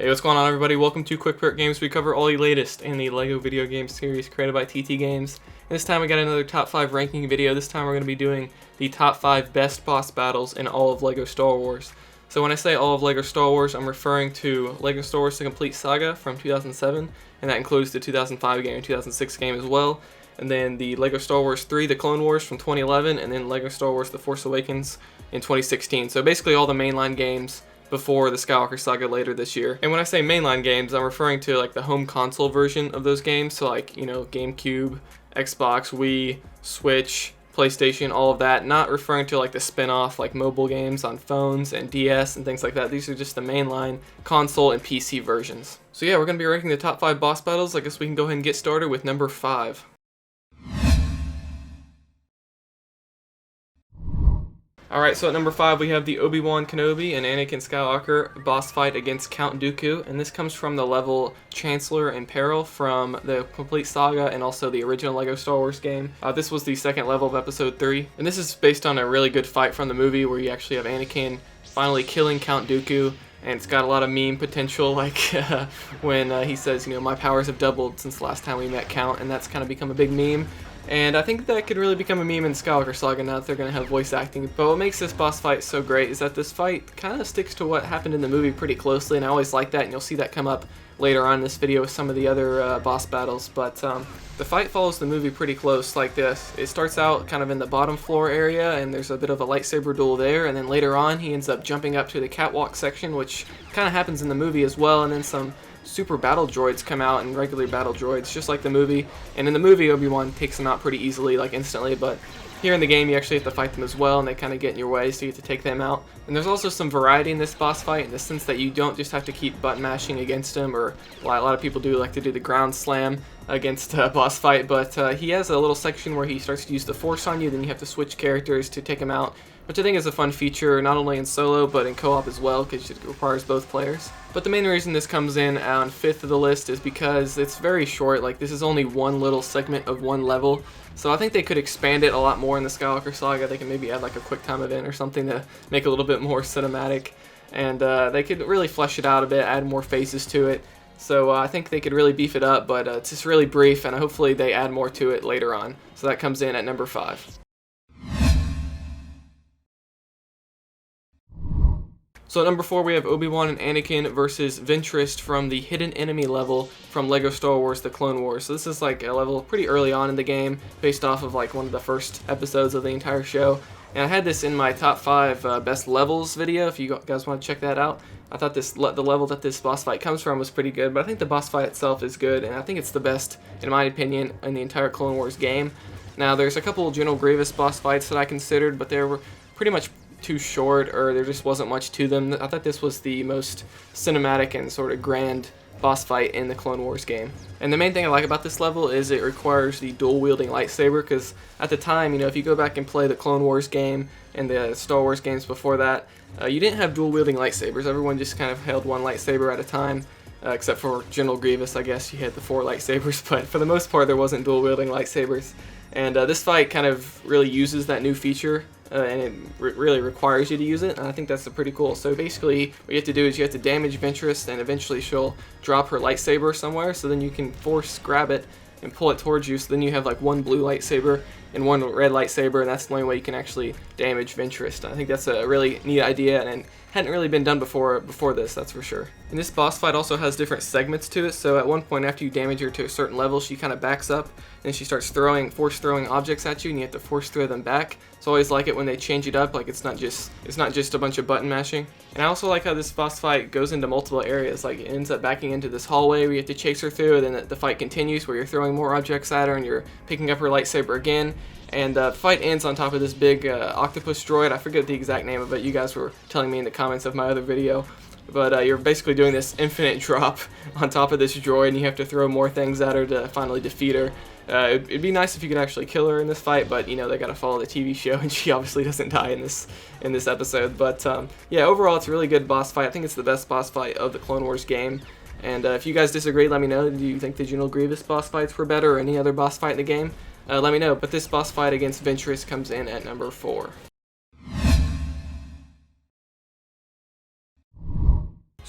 Hey, what's going on, everybody? Welcome to Quick Perk Games. We cover all the latest in the LEGO video game series created by TT Games. And this time we got another top 5 ranking video. This time we're going to be doing the top 5 best boss battles in all of LEGO Star Wars. So when I say all of LEGO Star Wars, I'm referring to LEGO Star Wars The Complete Saga from 2007, and that includes the 2005 game and 2006 game as well. And then the LEGO Star Wars 3, The Clone Wars from 2011, and then LEGO Star Wars The Force Awakens in 2016. So basically all the mainline games before the Skywalker Saga later this year. And when I say mainline games, I'm referring to like the home console version of those games, so like, you know, GameCube, Xbox, Wii, Switch, PlayStation, all of that, not referring to like the spin-off like mobile games on phones and DS and things like that. These are just the mainline console and PC versions. So yeah, we're going to be ranking the top 5 boss battles. I guess we can go ahead and get started with number 5. Alright, so at number 5 we have the Obi-Wan Kenobi and Anakin Skywalker boss fight against Count Dooku, and this comes from the level Chancellor in Peril from the Complete Saga and also the original LEGO Star Wars game. This was the second level of Episode 3, and this is based on a really good fight from the movie where you actually have Anakin finally killing Count Dooku, and it's got a lot of meme potential, like when he says, you know, my powers have doubled since the last time we met Count, and that's kind of become a big meme. And I think that could really become a meme in Skywalker Saga now that they're going to have voice acting. But what makes this boss fight so great is that this fight kind of sticks to what happened in the movie pretty closely, and I always like that, and you'll see that come up later on in this video with some of the other boss battles. But the fight follows the movie pretty close like this. It starts out kind of in the bottom floor area, and there's a bit of a lightsaber duel there, and then later on he ends up jumping up to the catwalk section, which kind of happens in the movie as well, and then some super battle droids come out and regular battle droids, just like the movie. And in the movie, Obi-Wan takes them out pretty easily, like instantly, but here in the game you actually have to fight them as well, and they kind of get in your way, so you have to take them out. And there's also some variety in this boss fight in the sense that you don't just have to keep button mashing against him, or a lot of people do like to do the ground slam against a boss fight, but he has a little section where he starts to use the Force on you, then you have to switch characters to take him out, which I think is a fun feature, not only in solo, but in co-op as well, because it requires both players. But the main reason this comes in on 5th of the list is because it's very short. Like, this is only one little segment of one level, so I think they could expand it a lot more in the Skywalker Saga. They can maybe add like a quick time event or something to make it a little bit more cinematic, and they could really flesh it out a bit, add more phases to it. So I think they could really beef it up, but it's just really brief, and hopefully they add more to it later on. So that comes in at number 5. So at number 4 we have Obi-Wan and Anakin versus Ventress from the Hidden Enemy level from LEGO Star Wars The Clone Wars. So this is like a level pretty early on in the game, based off of like one of the first episodes of the entire show. And I had this in my top 5 best levels video, if you guys want to check that out. I thought the level that this boss fight comes from was pretty good, but I think the boss fight itself is good, and I think it's the best, in my opinion, in the entire Clone Wars game. Now there's a couple General Grievous boss fights that I considered, but they were pretty much too short, or there just wasn't much to them. I thought this was the most cinematic and sort of grand boss fight in the Clone Wars game. And the main thing I like about this level is it requires the dual wielding lightsaber, because at the time, you know, if you go back and play the Clone Wars game and the Star Wars games before that, you didn't have dual wielding lightsabers. Everyone just kind of held one lightsaber at a time, except for General Grievous, I guess. You had the 4 lightsabers, but for the most part there wasn't dual wielding lightsabers. And this fight kind of really uses that new feature, and it really requires you to use it, and I think that's pretty cool. So basically what you have to do is you have to damage Ventress, and eventually she'll drop her lightsaber somewhere, so then you can force grab it and pull it towards you, so then you have like one blue lightsaber and one red lightsaber, and that's the only way you can actually damage Ventress. I think that's a really neat idea, and it hadn't really been done before this, that's for sure. And this boss fight also has different segments to it, so at one point after you damage her to a certain level, she kind of backs up, and she starts force throwing objects at you, and you have to force throw them back. So I always like it when they change it up, like it's not just a bunch of button mashing. And I also like how this boss fight goes into multiple areas, like it ends up backing into this hallway where you have to chase her through, and then the fight continues where you're throwing more objects at her and you're picking up her lightsaber again. And the fight ends on top of this big octopus droid. I forget the exact name of it. You guys were telling me in the comments of my other video. But you're basically doing this infinite drop on top of this droid, and you have to throw more things at her to finally defeat her. It'd be nice if you could actually kill her in this fight, but you know, they gotta follow the TV show, and she obviously doesn't die in this episode. But yeah, overall it's a really good boss fight. I think it's the best boss fight of the Clone Wars game. And if you guys disagree, let me know. Do you think the General Grievous boss fights were better, or any other boss fight in the game? Let me know. But this boss fight against Ventress comes in at number 4.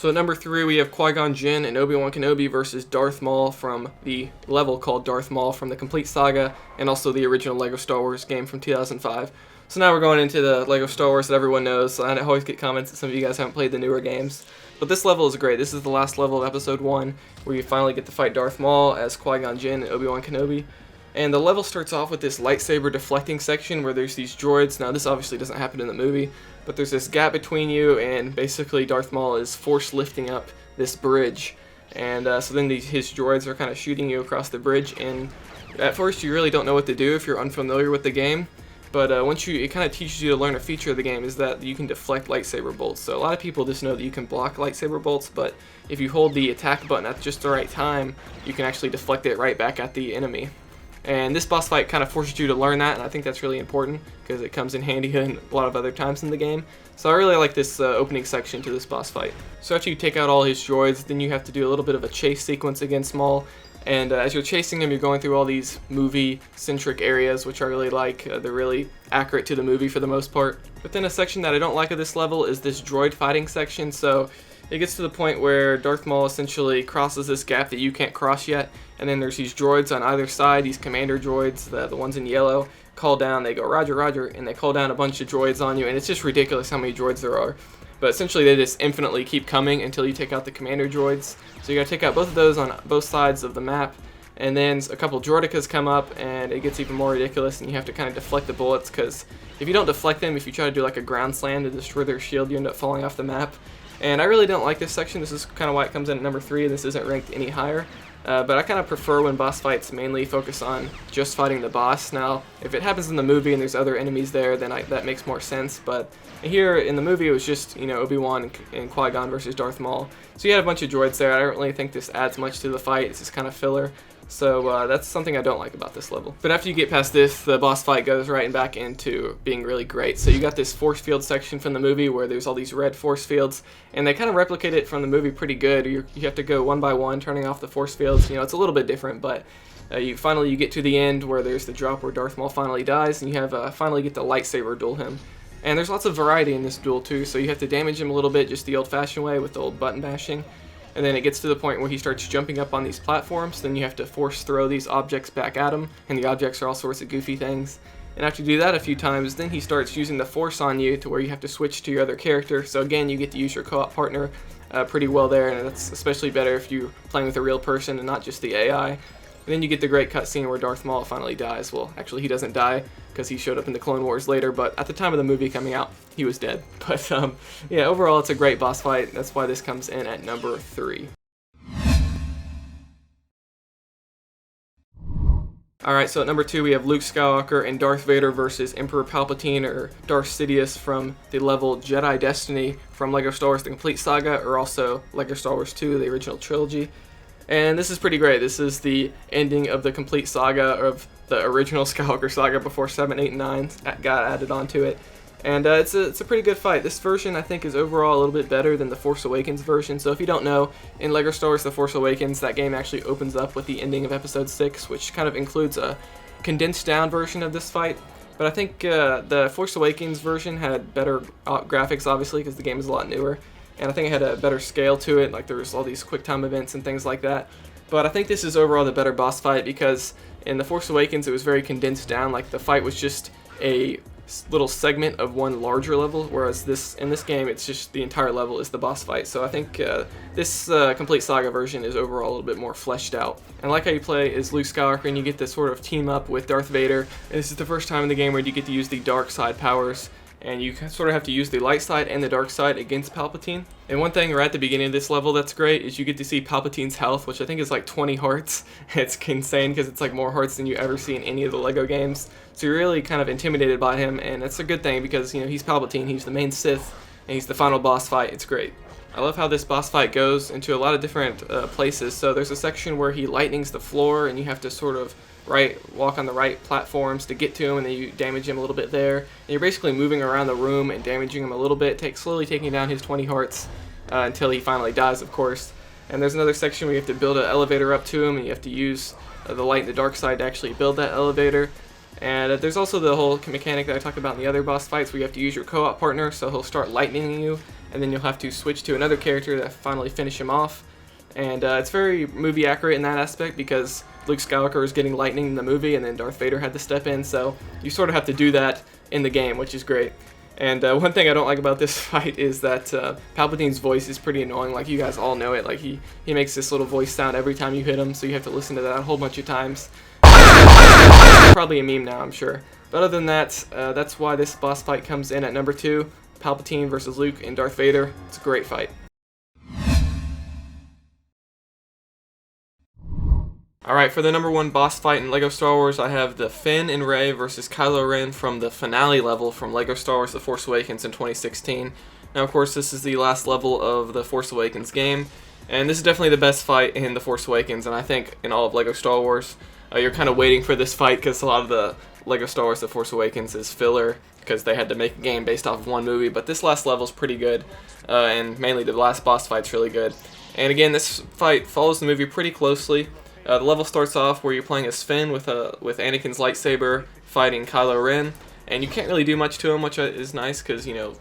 So at number 3 we have Qui-Gon Jinn and Obi-Wan Kenobi versus Darth Maul from the level called Darth Maul from the Complete Saga, and also the original LEGO Star Wars game from 2005. So now we're going into the LEGO Star Wars that everyone knows. I always get comments that some of you guys haven't played the newer games. But this level is great. This is the last level of Episode 1, where you finally get to fight Darth Maul as Qui-Gon Jinn and Obi-Wan Kenobi. And the level starts off with this lightsaber deflecting section where there's these droids. Now this obviously doesn't happen in the movie, but there's this gap between you, and basically Darth Maul is force lifting up this bridge. And so then his droids are kind of shooting you across the bridge, and at first you really don't know what to do if you're unfamiliar with the game. But it kind of teaches you to learn a feature of the game, is that you can deflect lightsaber bolts. So a lot of people just know that you can block lightsaber bolts, but if you hold the attack button at just the right time, you can actually deflect it right back at the enemy. And this boss fight kind of forces you to learn that, and I think that's really important because it comes in handy in a lot of other times in the game. So I really like this opening section to this boss fight. So after you take out all his droids, then you have to do a little bit of a chase sequence against Maul. And as you're chasing him, you're going through all these movie-centric areas, which I really like. They're really accurate to the movie for the most part. But then a section that I don't like of this level is this droid fighting section. So it gets to the point where Darth Maul essentially crosses this gap that you can't cross yet, and then there's these droids on either side, these commander droids, the ones in yellow, call down, they go Roger, Roger, and they call down a bunch of droids on you, and it's just ridiculous how many droids there are. But essentially they just infinitely keep coming until you take out the commander droids. So you gotta take out both of those on both sides of the map, and then a couple droidicas come up, and it gets even more ridiculous, and you have to kind of deflect the bullets, because if you don't deflect them, if you try to do like a ground slam to destroy their shield, you end up falling off the map. And I really don't like this section. This is kind of why it comes in at number 3, and this isn't ranked any higher. But I kind of prefer when boss fights mainly focus on just fighting the boss. Now, if it happens in the movie and there's other enemies there, then that makes more sense. But here in the movie, it was just, Obi-Wan and Qui-Gon versus Darth Maul. So you had a bunch of droids there. I don't really think this adds much to the fight. It's just kind of filler. So that's something I don't like about this level. But after you get past this, the boss fight goes right and back into being really great. So you got this force field section from the movie where there's all these red force fields, and they kind of replicate it from the movie pretty good. You have to go one by one, turning off the force fields. It's a little bit different, but you get to the end where there's the drop where Darth Maul finally dies, and you have finally get the lightsaber duel him. And there's lots of variety in this duel too, so you have to damage him a little bit just the old-fashioned way with the old button bashing. And then it gets to the point where he starts jumping up on these platforms, then you have to force throw these objects back at him, and the objects are all sorts of goofy things. And after you do that a few times, then he starts using the force on you to where you have to switch to your other character. So again, you get to use your co-op partner pretty well there, and that's especially better if you're playing with a real person and not just the AI. And then you get the great cutscene where Darth Maul finally dies. Well, actually he doesn't die because he showed up in the Clone Wars later, but at the time of the movie coming out, he was dead. But yeah, overall it's a great boss fight. That's why this comes in at number 3. Alright, so at number 2 we have Luke Skywalker and Darth Vader versus Emperor Palpatine or Darth Sidious from the level Jedi Destiny from LEGO Star Wars The Complete Saga, or also LEGO Star Wars 2, the original trilogy. And this is pretty great. This is the ending of the Complete Saga of the original Skywalker Saga before 7, 8, and 9 got added onto it. And it's a pretty good fight. This version, I think, is overall a little bit better than the Force Awakens version. So if you don't know, in LEGO Star Wars The Force Awakens, that game actually opens up with the ending of Episode 6, which kind of includes a condensed down version of this fight. But I think the Force Awakens version had better graphics, obviously, because the game is a lot newer. And I think it had a better scale to it, like there was all these quick time events and things like that. But I think this is overall the better boss fight, because in The Force Awakens it was very condensed down, like the fight was just a little segment of one larger level, whereas in this game it's just the entire level is the boss fight. So I think this Complete Saga version is overall a little bit more fleshed out. And I like how you play as Luke Skywalker, and you get to sort of team up with Darth Vader. And this is the first time in the game where you get to use the dark side powers, and you sort of have to use the light side and the dark side against Palpatine. And one thing right at the beginning of this level that's great is you get to see Palpatine's health, which I think is like 20 hearts. It's insane because it's like more hearts than you ever see in any of the LEGO games. So you're really kind of intimidated by him, and that's a good thing because, he's Palpatine, he's the main Sith, and he's the final boss fight. It's great. I love how this boss fight goes into a lot of different places. So there's a section where he lightnings the floor, and you have to sort of walk on the right platforms to get to him, and then you damage him a little bit there. And you're basically moving around the room and damaging him a little bit, slowly taking down his 20 hearts until he finally dies, of course. And there's another section where you have to build an elevator up to him, and you have to use the light and the dark side to actually build that elevator. And there's also the whole mechanic that I talked about in the other boss fights where you have to use your co-op partner, so he'll start lightning you, and then you'll have to switch to another character to finally finish him off. And it's very movie accurate in that aspect because Luke Skywalker was getting lightning in the movie, and then Darth Vader had to step in, so you sort of have to do that in the game, which is great. And one thing I don't like about this fight is that Palpatine's voice is pretty annoying. Like, you guys all know it. Like, he makes this little voice sound every time you hit him, so you have to listen to that a whole bunch of times. Probably a meme now, I'm sure. But other than that, that's why this boss fight comes in at number 2, Palpatine versus Luke and Darth Vader. It's a great fight. Alright, for the number 1 boss fight in LEGO Star Wars, I have the Finn and Rey versus Kylo Ren from the finale level from LEGO Star Wars The Force Awakens in 2016. Now, of course, this is the last level of the Force Awakens game, and this is definitely the best fight in The Force Awakens, and I think in all of LEGO Star Wars. You're kind of waiting for this fight because a lot of the LEGO Star Wars The Force Awakens is filler because they had to make a game based off of one movie, but this last level is pretty good, and mainly the last boss fight's really good. And again, this fight follows the movie pretty closely. The level starts off where you're playing as Finn with Anakin's lightsaber fighting Kylo Ren, and you can't really do much to him, which is nice because, you know,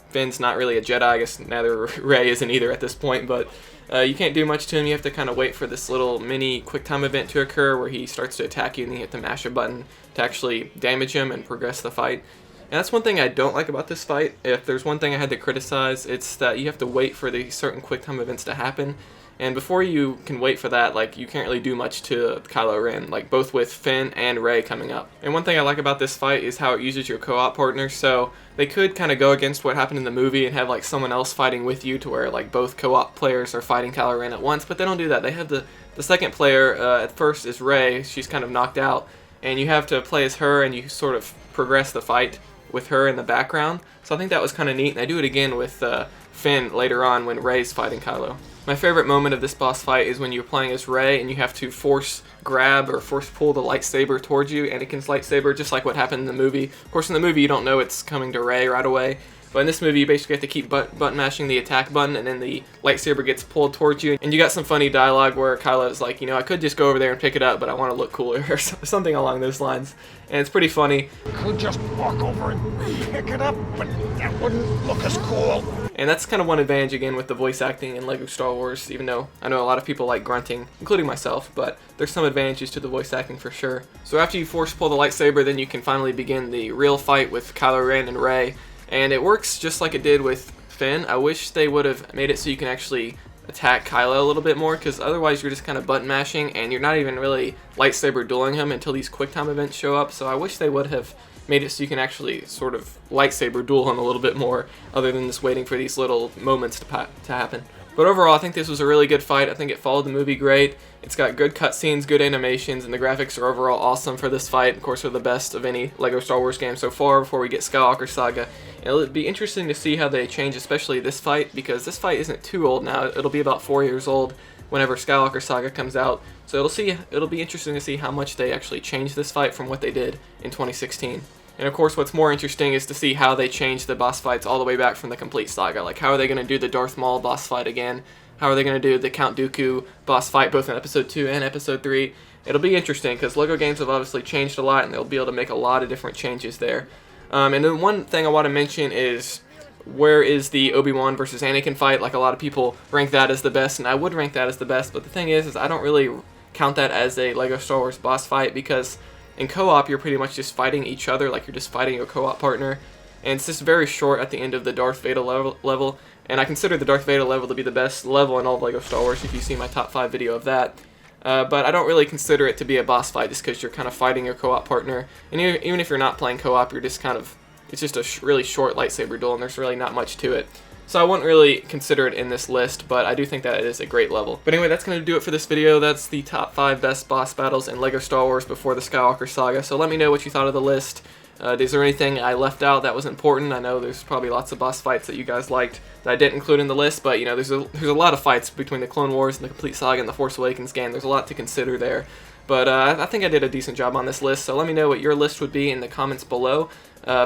Finn's not really a Jedi. I guess neither Rey isn't either at this point, but you can't do much to him. You have to kind of wait for this little mini QuickTime event to occur where he starts to attack you, and then you have to mash a button to actually damage him and progress the fight. And that's one thing I don't like about this fight. If there's one thing I had to criticize, it's that you have to wait for the certain QuickTime events to happen. And before you can wait for that, like, you can't really do much to Kylo Ren, like, both with Finn and Rey coming up. And one thing I like about this fight is how it uses your co-op partner, so they could kind of go against what happened in the movie and have, like, someone else fighting with you to where, like, both co-op players are fighting Kylo Ren at once, but they don't do that. They have the second player, at first is Rey. She's kind of knocked out, and you have to play as her, and you sort of progress the fight with her in the background. So I think that was kind of neat, and I do it again with Finn later on when Rey's fighting Kylo. My favorite moment of this boss fight is when you're playing as Rey and you have to force grab or force pull the lightsaber towards you, Anakin's lightsaber, just like what happened in the movie. Of course, in the movie you don't know it's coming to Rey right away, but in this movie you basically have to keep button mashing the attack button, and then the lightsaber gets pulled towards you. And you got some funny dialogue where Kylo's like, you know, I could just go over there and pick it up, but I want to look cooler, or something along those lines. And it's pretty funny. Could just walk over and pick it up, but that wouldn't look as cool. And that's kind of one advantage, again, with the voice acting in LEGO Star Wars, even though I know a lot of people like grunting, including myself, but there's some advantages to the voice acting for sure. So after you force pull the lightsaber, then you can finally begin the real fight with Kylo Ren and Rey, and it works just like it did with Finn. I wish they would have made it so you can actually attack Kylo a little bit more, because otherwise you're just kind of button mashing, and you're not even really lightsaber dueling him until these QuickTime events show up, so I wish they would have made it so you can actually sort of lightsaber duel him a little bit more, other than just waiting for these little moments to happen. But overall, I think this was a really good fight. I think it followed the movie great. It's got good cutscenes, good animations, and the graphics are overall awesome for this fight. Of course, they're the best of any LEGO Star Wars game so far before we get Skywalker Saga. And it'll be interesting to see how they change, especially this fight, because this fight isn't too old now. It'll be about 4 years old whenever Skywalker Saga comes out. So it'll be interesting to see how much they actually change this fight from what they did in 2016. And of course, what's more interesting is to see how they change the boss fights all the way back from the Complete Saga. Like, how are they going to do the Darth Maul boss fight again? How are they going to do the Count Dooku boss fight both in Episode 2 and Episode 3? It'll be interesting because LEGO games have obviously changed a lot, and they'll be able to make a lot of different changes there. And then one thing I want to mention is, where is the ObiWan versus Anakin fight? Like, a lot of people rank that as the best, and I would rank that as the best, but the thing is I don't really count that as a LEGO Star Wars boss fight, because in co-op, you're pretty much just fighting each other, like you're just fighting your co-op partner, and it's just very short at the end of the Darth Vader level, and I consider the Darth Vader level to be the best level in all of LEGO Star Wars, if you see my top 5 video of that. But I don't really consider it to be a boss fight, just because you're kind of fighting your co-op partner, and even if you're not playing co-op, you're just kind of, it's just a really short lightsaber duel, and there's really not much to it. So I wouldn't really consider it in this list, but I do think that it is a great level. But anyway, that's going to do it for this video. That's the top 5 best boss battles in LEGO Star Wars before the Skywalker Saga. So let me know what you thought of the list. Is there anything I left out that was important? I know there's probably lots of boss fights that you guys liked that I didn't include in the list, but you know, there's a lot of fights between the Clone Wars and the Complete Saga and the Force Awakens game. There's a lot to consider there. But I think I did a decent job on this list, so let me know what your list would be in the comments below.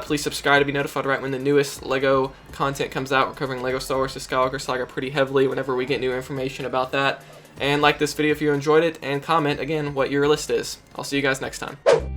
Please subscribe to be notified right when the newest LEGO content comes out. We're covering LEGO Star Wars: The Skywalker Saga pretty heavily whenever we get new information about that. And like this video if you enjoyed it, and comment, again, what your list is. I'll see you guys next time.